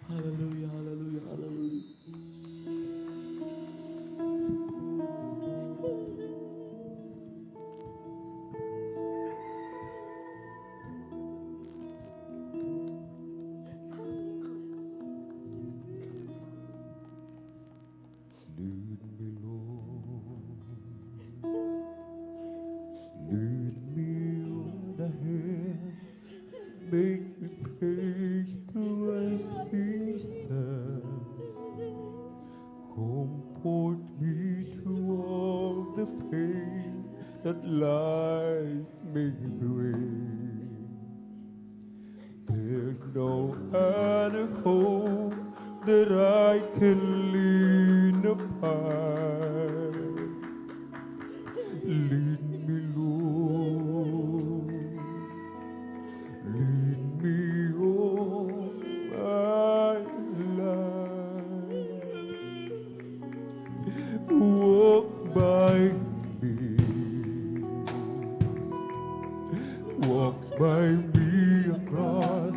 Hallelujah, hallelujah, hallelujah. Lead me, Lord. Lead me on ahead. Make me face the right season. Comfort me through all the pain that life may bring. There's no other hope that I can lean upon. Lead me, Lord. Lead me all my life. Walk by me. Walk by me across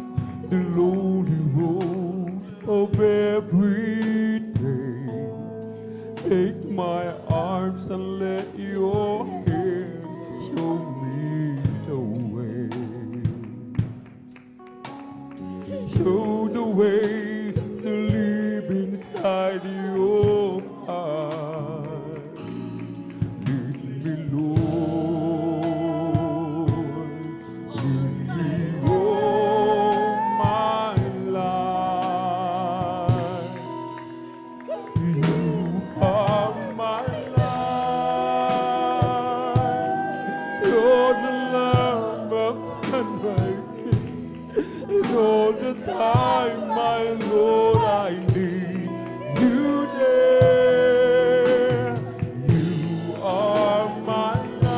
the lonely road of every day. Take my arms and let your hand show me the way. Show the way to live inside your heart. Lead me, Lord. Lead me all my life. You are my life. You're the lamb upon my feet. And all the time, my Lord, I need you there. You are my life.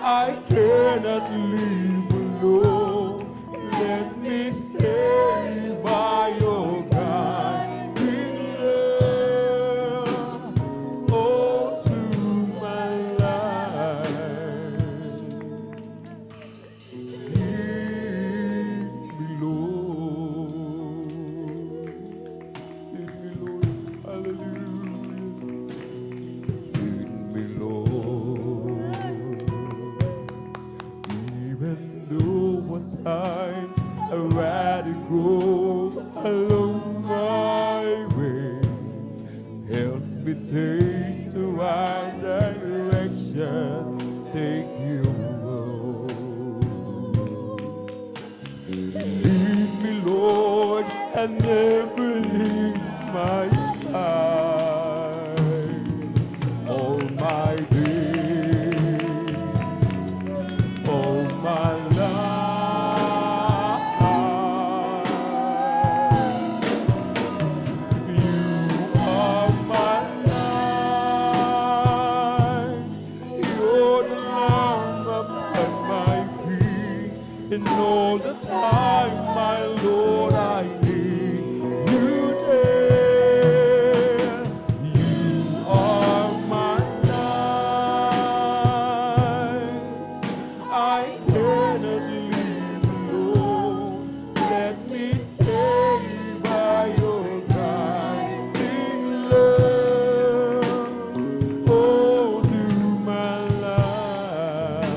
I cannot live alone. Let me stay by your guiding love all through my life. Lead me, Lord. Lead me, Lord. Hallelujah. Lead me, Lord. Even though at times I'd rather go along my way, help me take the right direction, take you alone. Lead me, Lord, and never leave my side. All my days, all my life, you are my life. You're the lamb upon my feet, and all the time, my Lord, I need you there. You are my life. I cannot live alone. Let me stay by your guiding love all through my life.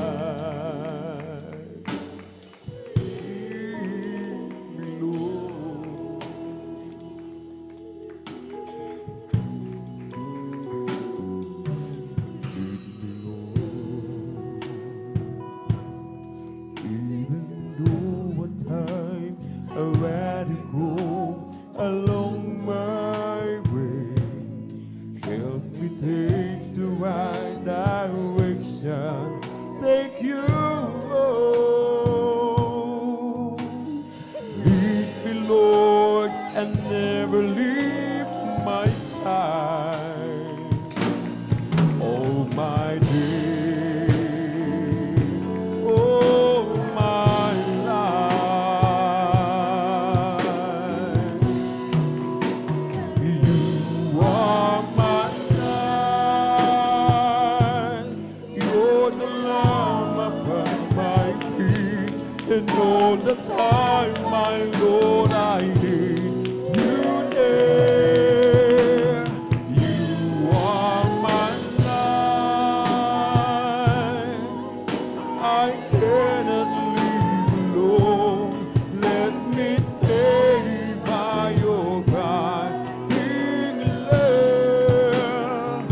Lead me, Lord. all the time, my Lord, I need you there. You are my life. I cannot live alone. Let me stay by your guiding love,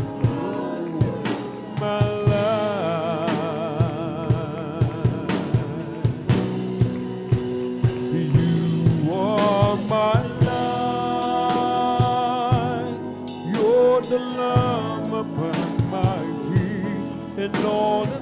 my life. You are my life. You're the lamb upon my feet, and all the